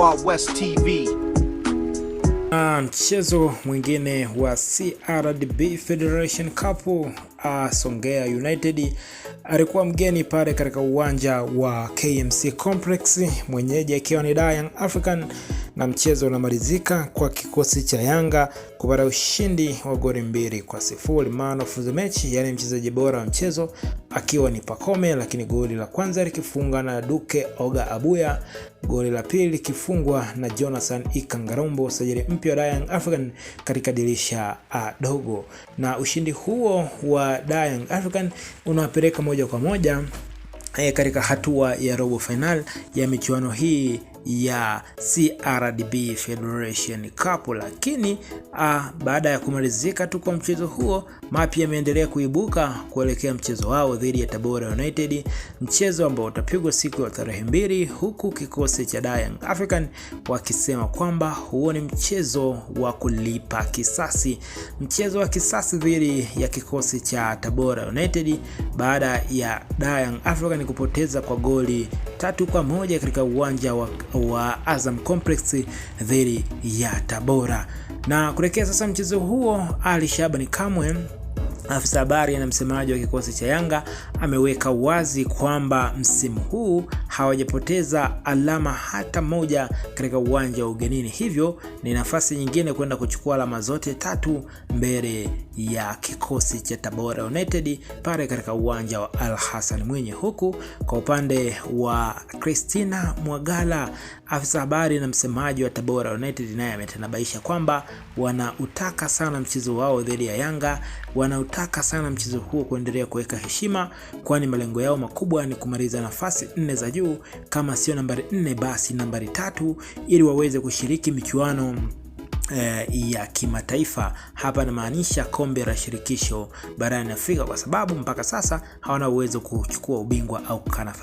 Wild West TV. Mchezo mwingine wa CRDB Federation Cup, Songea United alikuwa mgeni pale katika uwanja wa KMC Complex, mwenyeji akiwa ni Young African, na mchezo unamalizika kwa kikosi cha Yanga kupata ushindi wa goli 2-0. Man of the match, yani mchezaji bora wa mchezo, akiwa ni Pacome, lakini goli la kwanza likifunga na Duke Oga Abuya, goli la pili likifungwa na Jonathan Ikangarombo, sajili mpya wa Young African katika dirisha dogo. Na ushindi huo wa Young African unawapeleka moja kwa moja katika hatua ya robo final ya michuano hii ya CRDB Federation Cup. Lakini baada ya kumalizika tu kwa mchezo huo, mapya yameendelea kuibuka kuelekea mchezo wao dhidi ya Tabora United, mchezo ambao utapigwa siku ya tarehe 2, huku kikosi cha Young African wakisema kwamba huo ni mchezo wa kulipa kisasi, mchezo wa kisasi dhidi ya kikosi cha Tabora United baada ya Young African kupoteza kwa goli 3-1 katika uwanja wa Azam Complex dhidi ya Tabora. Na kuelekea sasa mchezo huo, Ali Shabani Kamwe, afisa habari na msemaji wa kikosi cha Yanga, ameweka wazi kwamba msimu huu hawajapoteza alama hata moja katika uwanja wa ugenini, hivyo ni nafasi nyingine kwenda kuchukua alama zote 3 mbele ya kikosi cha Tabora United pale katika uwanja wa Al Hassan Mwinyi. Huku kwa upande wa Christina Mwagala, afisa habari na msemaji wa Tabora United, naye ametanabaisha kwamba wanautaka sana mchezo wao dhidi ya Yanga, wanautaka sana mchezo huo kuendelea kuweka heshima, kwani malengo yao makubwa ni kumaliza nafasi 4 za juu, kama sio nambari 4 basi nambari 3, ili waweze kushiriki michuano ya kimataifa. Hapa namaanisha kombe la shirikisho barani Afrika, kwa sababu mpaka sasa hawana uwezo kuchukua ubingwa au kana